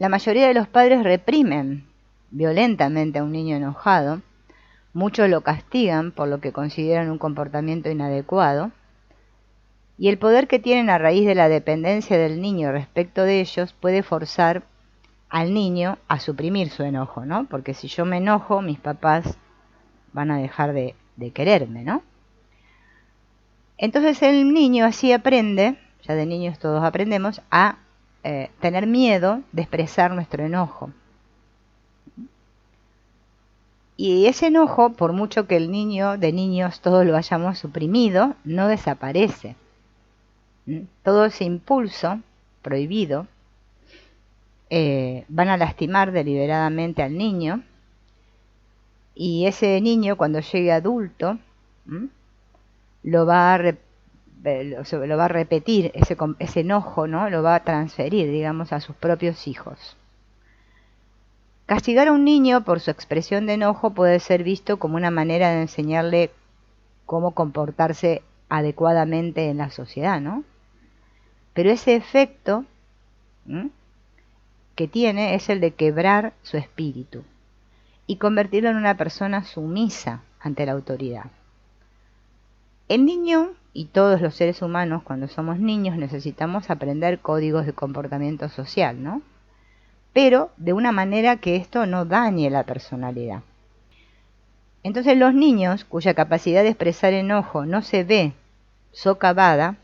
La mayoría de los padres reprimen violentamente a un niño enojado, muchos lo castigan por lo que consideran un comportamiento inadecuado, y el poder que tienen a raíz de la dependencia del niño respecto de ellos puede forzar al niño a suprimir su enojo, ¿no? Porque si yo me enojo, mis papás van a dejar de quererme, ¿no? Entonces el niño así aprende, ya de niños todos aprendemos, a tener miedo de expresar nuestro enojo. Y ese enojo, por mucho que el niño, de niños todos lo hayamos suprimido, no desaparece. Todo ese impulso prohibido van a lastimar deliberadamente al niño, y ese niño cuando llegue adulto lo va a repetir, ese enojo, ¿no? Lo va a transferir, digamos, a sus propios hijos. Castigar a un niño por su expresión de enojo puede ser visto como una manera de enseñarle cómo comportarse adecuadamente en la sociedad, ¿no? Pero ese efecto que tiene es el de quebrar su espíritu y convertirlo en una persona sumisa ante la autoridad. El niño y todos los seres humanos, cuando somos niños, necesitamos aprender códigos de comportamiento social, ¿no? Pero de una manera que esto no dañe la personalidad. Entonces los niños, cuya capacidad de expresar enojo no se ve socavada,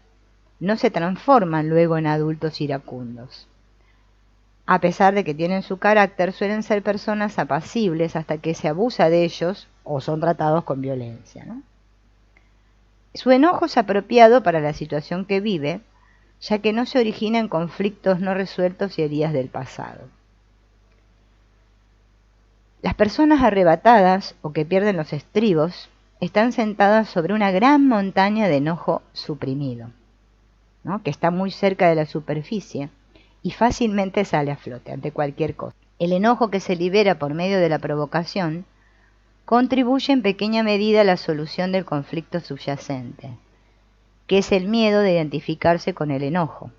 no se transforman luego en adultos iracundos. A pesar de que tienen su carácter, suelen ser personas apacibles hasta que se abusa de ellos o son tratados con violencia, ¿no? Su enojo es apropiado para la situación que vive, ya que no se origina en conflictos no resueltos y heridas del pasado. Las personas arrebatadas o que pierden los estribos están sentadas sobre una gran montaña de enojo suprimido, ¿no? Que está muy cerca de la superficie y fácilmente sale a flote ante cualquier cosa. El enojo que se libera por medio de la provocación contribuye en pequeña medida a la solución del conflicto subyacente, que es el miedo de identificarse con el enojo.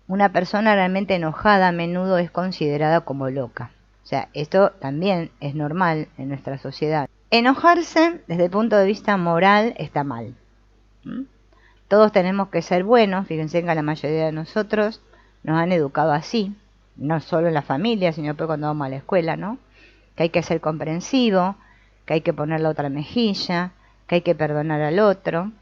Una persona realmente enojada a menudo es considerada como loca. O sea, esto también es normal en nuestra sociedad. Enojarse desde el punto de vista moral está mal. Todos tenemos que ser buenos, fíjense que la mayoría de nosotros nos han educado así, no solo en la familia, sino después cuando vamos a la escuela, ¿no? Que hay que ser comprensivo, que hay que poner la otra mejilla, que hay que perdonar al otro,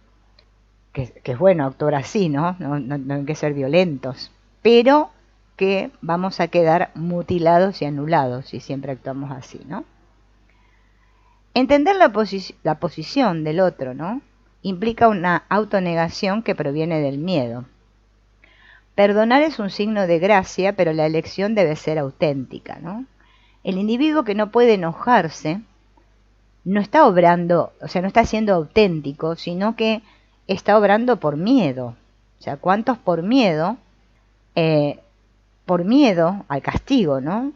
que es bueno actuar así, ¿no? No hay que ser violentos, pero que vamos a quedar mutilados y anulados si siempre actuamos así, ¿no? Entender la posición del otro, ¿no? Implica una autonegación que proviene del miedo. Perdonar es un signo de gracia, pero la elección debe ser auténtica, ¿no? El individuo que no puede enojarse no está obrando, o sea, no está siendo auténtico, sino que está obrando por miedo. O sea, ¿cuántos por miedo al castigo, ¿no?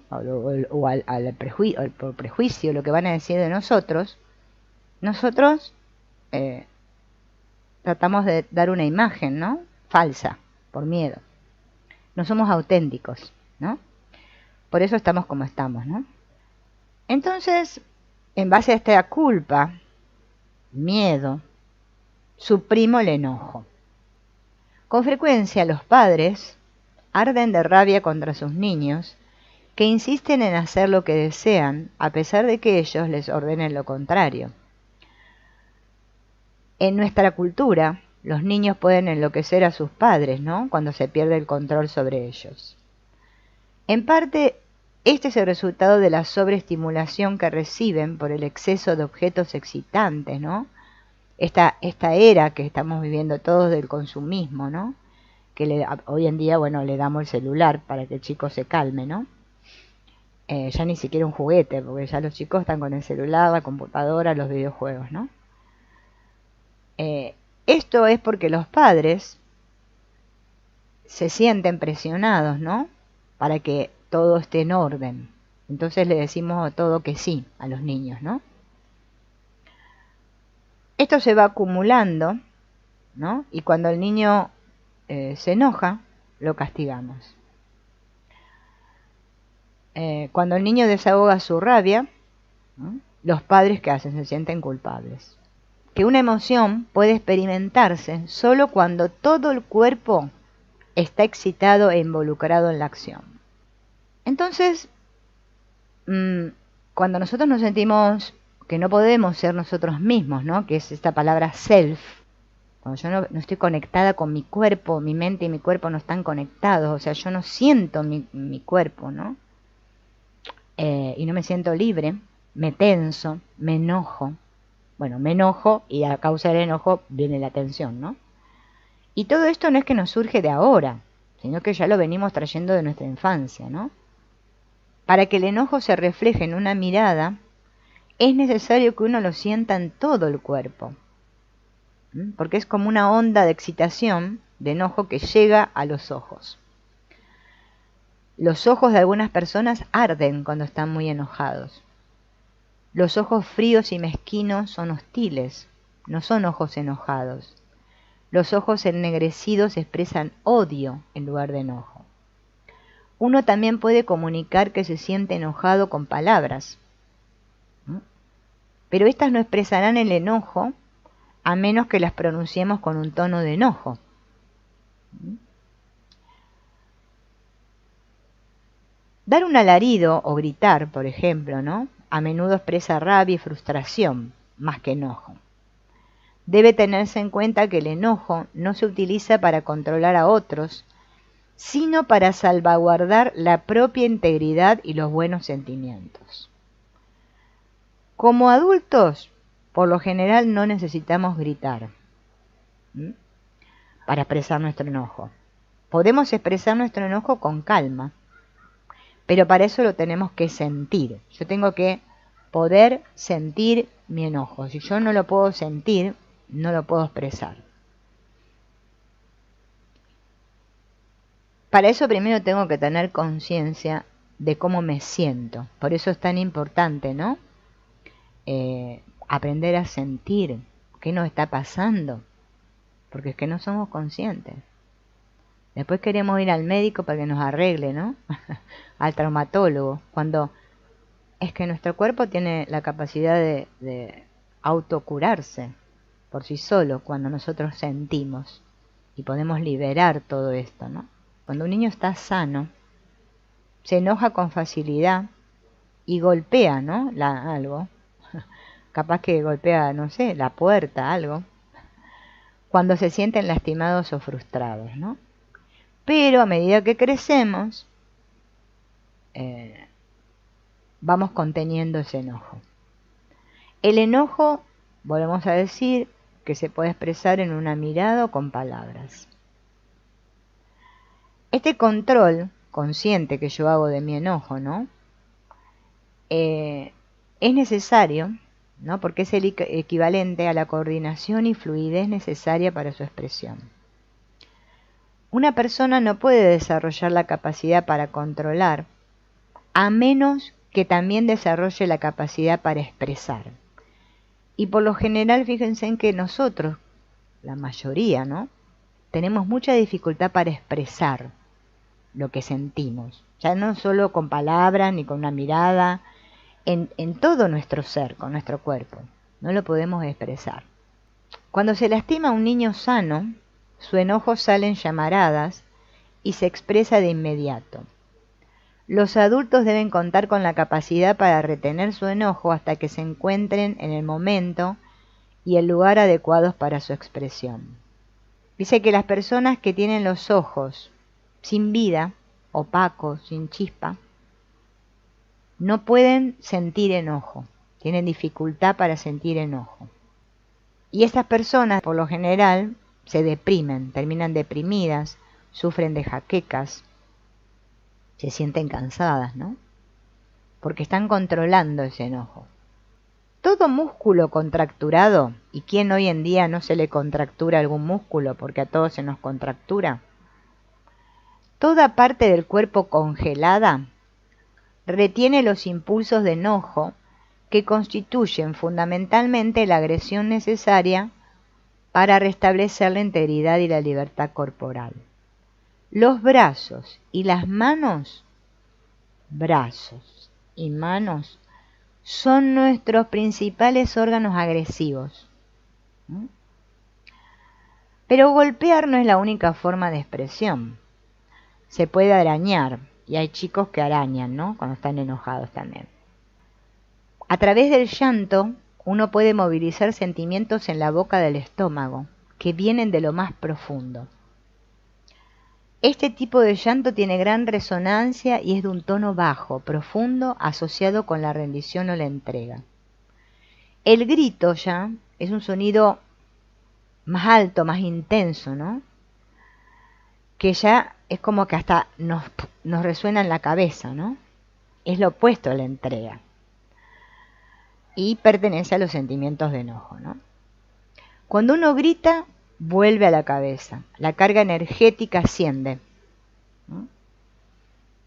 O al prejuicio, lo que van a decir de nosotros tratamos de dar una imagen, ¿no? Falsa, por miedo. No somos auténticos, ¿no? Por eso estamos como estamos, ¿no? Entonces, en base a esta culpa, miedo, suprimo el enojo. Con frecuencia los padres arden de rabia contra sus niños, que insisten en hacer lo que desean, a pesar de que ellos les ordenen lo contrario. En nuestra cultura, los niños pueden enloquecer a sus padres, ¿no? Cuando se pierde el control sobre ellos. En parte, este es el resultado de la sobreestimulación que reciben por el exceso de objetos excitantes, ¿no? Esta era que estamos viviendo todos del consumismo, ¿no? Que hoy en día, bueno, le damos el celular para que el chico se calme, ¿no? Ya ni siquiera un juguete, porque ya los chicos están con el celular, la computadora, los videojuegos, ¿no? Esto es porque los padres se sienten presionados, ¿no? Para que todo esté en orden. Entonces le decimos a todo que sí a los niños, ¿no? Esto se va acumulando, ¿no? Y cuando el niño se enoja, lo castigamos. Cuando el niño desahoga su rabia, ¿no?, los padres, ¿qué hacen? Se sienten culpables. Que una emoción puede experimentarse solo cuando todo el cuerpo está excitado e involucrado en la acción. Entonces, cuando nosotros nos sentimos que no podemos ser nosotros mismos, ¿no?, que es esta palabra self, cuando yo no estoy conectada con mi cuerpo, mi mente y mi cuerpo no están conectados, o sea, yo no siento mi cuerpo, ¿no? Y no me siento libre, me tenso, me enojo. Bueno, me enojo y a causa del enojo viene la tensión, ¿no? Y todo esto no es que nos surge de ahora, sino que ya lo venimos trayendo de nuestra infancia, ¿no? Para que el enojo se refleje en una mirada, es necesario que uno lo sienta en todo el cuerpo, porque es como una onda de excitación, de enojo que llega a los ojos. Los ojos de algunas personas arden cuando están muy enojados. Los ojos fríos y mezquinos son hostiles, no son ojos enojados. Los ojos ennegrecidos expresan odio en lugar de enojo. Uno también puede comunicar que se siente enojado con palabras, pero estas no expresarán el enojo a menos que las pronunciemos con un tono de enojo. Dar un alarido o gritar, por ejemplo, ¿no?, a menudo expresa rabia y frustración, más que enojo. Debe tenerse en cuenta que el enojo no se utiliza para controlar a otros, sino para salvaguardar la propia integridad y los buenos sentimientos. Como adultos, por lo general no necesitamos gritar para expresar nuestro enojo. Podemos expresar nuestro enojo con calma, pero para eso lo tenemos que sentir. Yo tengo que poder sentir mi enojo. Si yo no lo puedo sentir, no lo puedo expresar. Para eso primero tengo que tener conciencia de cómo me siento. Por eso es tan importante, ¿no?, aprender a sentir qué nos está pasando, porque es que no somos conscientes. Después queremos ir al médico para que nos arregle, ¿no? Al traumatólogo, cuando es que nuestro cuerpo tiene la capacidad de autocurarse por sí solo cuando nosotros sentimos y podemos liberar todo esto, ¿no? Cuando un niño está sano, se enoja con facilidad y golpea, ¿no?, algo. Capaz que golpea, no sé, la puerta, algo. Cuando se sienten lastimados o frustrados, ¿no? Pero a medida que crecemos, vamos conteniendo ese enojo. El enojo, volvemos a decir, que se puede expresar en una mirada o con palabras. Este control consciente que yo hago de mi enojo, ¿no?, es necesario, ¿no?, porque es el equivalente a la coordinación y fluidez necesaria para su expresión. Una persona no puede desarrollar la capacidad para controlar a menos que también desarrolle la capacidad para expresar. Y por lo general, fíjense en que nosotros, la mayoría, ¿no?, tenemos mucha dificultad para expresar lo que sentimos. Ya no solo con palabras ni con una mirada, en todo nuestro ser, con nuestro cuerpo. No lo podemos expresar. Cuando se lastima a un niño sano, su enojo sale en llamaradas y se expresa de inmediato. Los adultos deben contar con la capacidad para retener su enojo hasta que se encuentren en el momento y el lugar adecuados para su expresión. Dice que las personas que tienen los ojos sin vida, opacos, sin chispa, no pueden sentir enojo, tienen dificultad para sentir enojo. Y estas personas, por lo general, se deprimen, terminan deprimidas, sufren de jaquecas, se sienten cansadas, ¿no?, porque están controlando ese enojo. Todo músculo contracturado, ¿y quién hoy en día no se le contractura algún músculo? Porque a todos se nos contractura. Toda parte del cuerpo congelada retiene los impulsos de enojo que constituyen fundamentalmente la agresión necesaria para restablecer la integridad y la libertad corporal. Los brazos y las manos brazos y manos son nuestros principales órganos agresivos. Pero golpear no es la única forma de expresión. Se puede arañar, y hay chicos que arañan, ¿no? Cuando están enojados también. A través del llanto, uno puede movilizar sentimientos en la boca del estómago, que vienen de lo más profundo. Este tipo de llanto tiene gran resonancia y es de un tono bajo, profundo, asociado con la rendición o la entrega. El grito ya es un sonido más alto, más intenso, ¿no? Que ya es como que hasta nos resuena en la cabeza, ¿no? Es lo opuesto a la entrega. Y pertenece a los sentimientos de enojo, ¿no? Cuando uno grita, vuelve a la cabeza. La carga energética asciende, ¿no?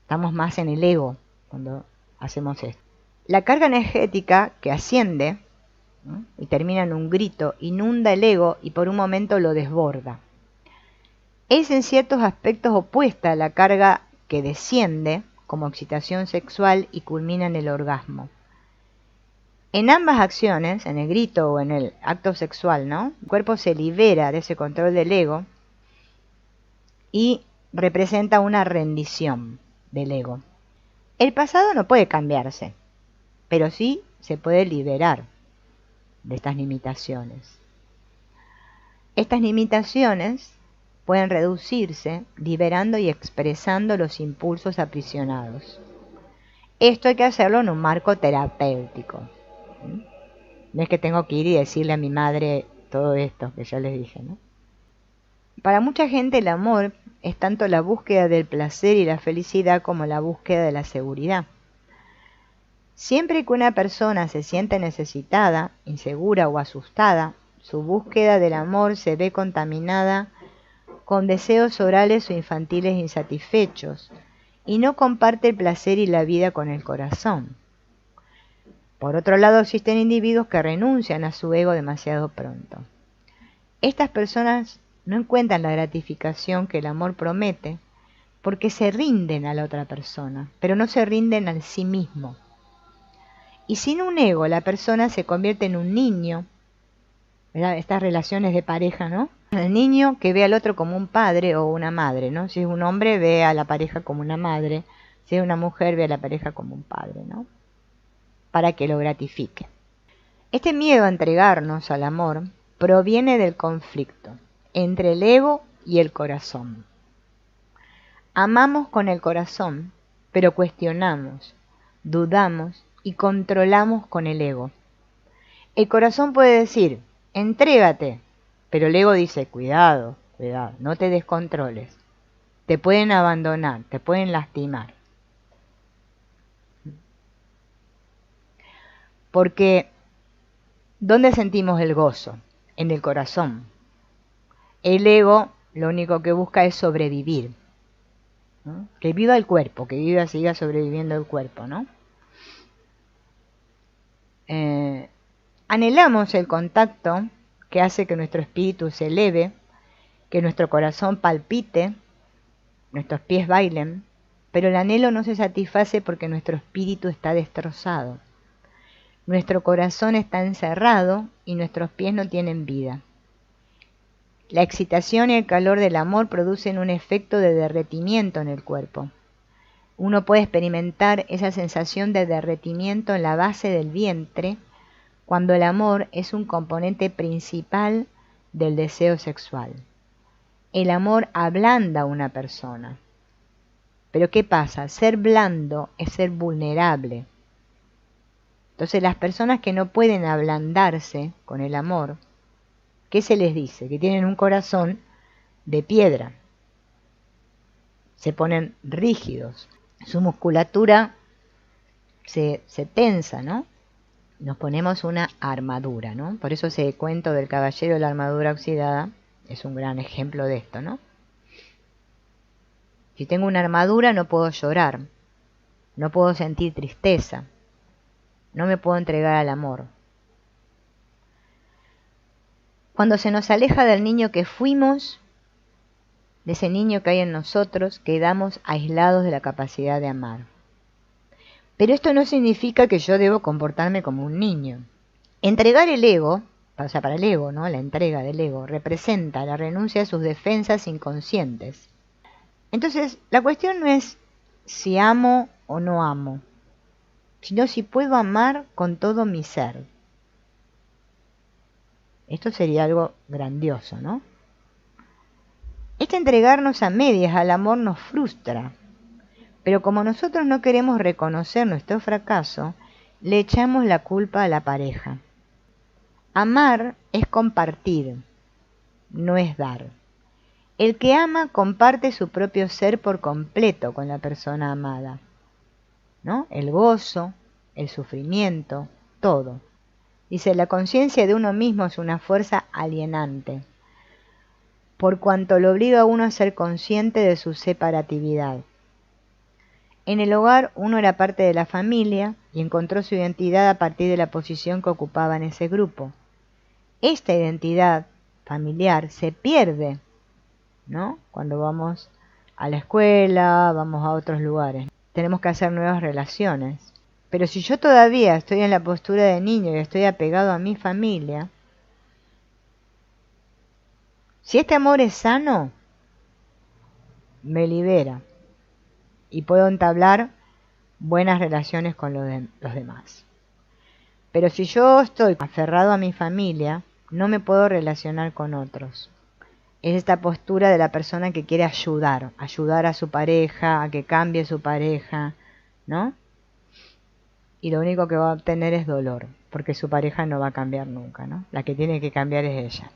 Estamos más en el ego cuando hacemos esto. La carga energética que asciende, ¿no? Y termina en un grito, inunda el ego y por un momento lo desborda. Es en ciertos aspectos opuesta a la carga que desciende como excitación sexual y culmina en el orgasmo. En ambas acciones, en el grito o en el acto sexual, ¿no? El cuerpo se libera de ese control del ego y representa una rendición del ego. El pasado no puede cambiarse, pero sí se puede liberar de estas limitaciones. Estas limitaciones pueden reducirse liberando y expresando los impulsos aprisionados. Esto hay que hacerlo en un marco terapéutico. No es que tengo que ir y decirle a mi madre todo esto que ya les dije, ¿no? Para mucha gente el amor es tanto la búsqueda del placer y la felicidad como la búsqueda de la seguridad. Siempre que una persona se siente necesitada, insegura o asustada, su búsqueda del amor se ve contaminada con deseos orales o infantiles insatisfechos y no comparte el placer y la vida con el corazón. Por otro lado, existen individuos que renuncian a su ego demasiado pronto. Estas personas no encuentran la gratificación que el amor promete porque se rinden a la otra persona, pero no se rinden a sí mismo. Y sin un ego, la persona se convierte en un niño, ¿verdad? Estas relaciones de pareja, ¿no? El niño que ve al otro como un padre o una madre, ¿no? Si es un hombre, ve a la pareja como una madre. Si es una mujer, ve a la pareja como un padre, ¿no? Para que lo gratifique. Este miedo a entregarnos al amor proviene del conflicto entre el ego y el corazón. Amamos con el corazón, pero cuestionamos, dudamos y controlamos con el ego. El corazón puede decir, entrégate, pero el ego dice, cuidado, cuidado, no te descontroles. Te pueden abandonar, te pueden lastimar. Porque, ¿dónde sentimos el gozo? En el corazón. El ego lo único que busca es sobrevivir, ¿no? Que viva el cuerpo, que siga sobreviviendo el cuerpo, ¿no? Anhelamos el contacto que hace que nuestro espíritu se eleve, que nuestro corazón palpite, nuestros pies bailen, pero el anhelo no se satisface porque nuestro espíritu está destrozado. Nuestro corazón está encerrado y nuestros pies no tienen vida. La excitación y el calor del amor producen un efecto de derretimiento en el cuerpo. Uno puede experimentar esa sensación de derretimiento en la base del vientre cuando el amor es un componente principal del deseo sexual. El amor ablanda a una persona. Pero ¿qué pasa? Ser blando es ser vulnerable. Entonces las personas que no pueden ablandarse con el amor, ¿qué se les dice? Que tienen un corazón de piedra. Se ponen rígidos. Su musculatura se tensa, ¿no? Nos ponemos una armadura, ¿no? Por eso ese cuento del caballero de la armadura oxidada es un gran ejemplo de esto, ¿no? Si tengo una armadura no puedo llorar, no puedo sentir tristeza, no me puedo entregar al amor. Cuando se nos aleja del niño que fuimos, de ese niño que hay en nosotros, quedamos aislados de la capacidad de amar. Pero esto no significa que yo debo comportarme como un niño. Entregar el ego, o sea, para el ego, ¿no? La entrega del ego representa la renuncia a sus defensas inconscientes. Entonces, la cuestión no es si amo o no amo, sino si puedo amar con todo mi ser. Esto sería algo grandioso, ¿no? Este entregarnos a medias al amor nos frustra, pero como nosotros no queremos reconocer nuestro fracaso, le echamos la culpa a la pareja. Amar es compartir, no es dar. El que ama comparte su propio ser por completo con la persona amada, ¿no? El gozo, el sufrimiento, todo. Dice, la conciencia de uno mismo es una fuerza alienante, por cuanto lo obliga a uno a ser consciente de su separatividad. En el hogar uno era parte de la familia y encontró su identidad a partir de la posición que ocupaba en ese grupo. Esta identidad familiar se pierde, ¿no? Cuando vamos a la escuela, vamos a otros lugares. Tenemos que hacer nuevas relaciones. Pero si yo todavía estoy en la postura de niño y estoy apegado a mi familia, si este amor es sano, me libera y puedo entablar buenas relaciones con los demás. Pero si yo estoy aferrado a mi familia, no me puedo relacionar con otros. Es esta postura de la persona que quiere ayudar a su pareja, a que cambie su pareja, ¿no? Y lo único que va a obtener es dolor, porque su pareja no va a cambiar nunca, ¿no? La que tiene que cambiar es ella.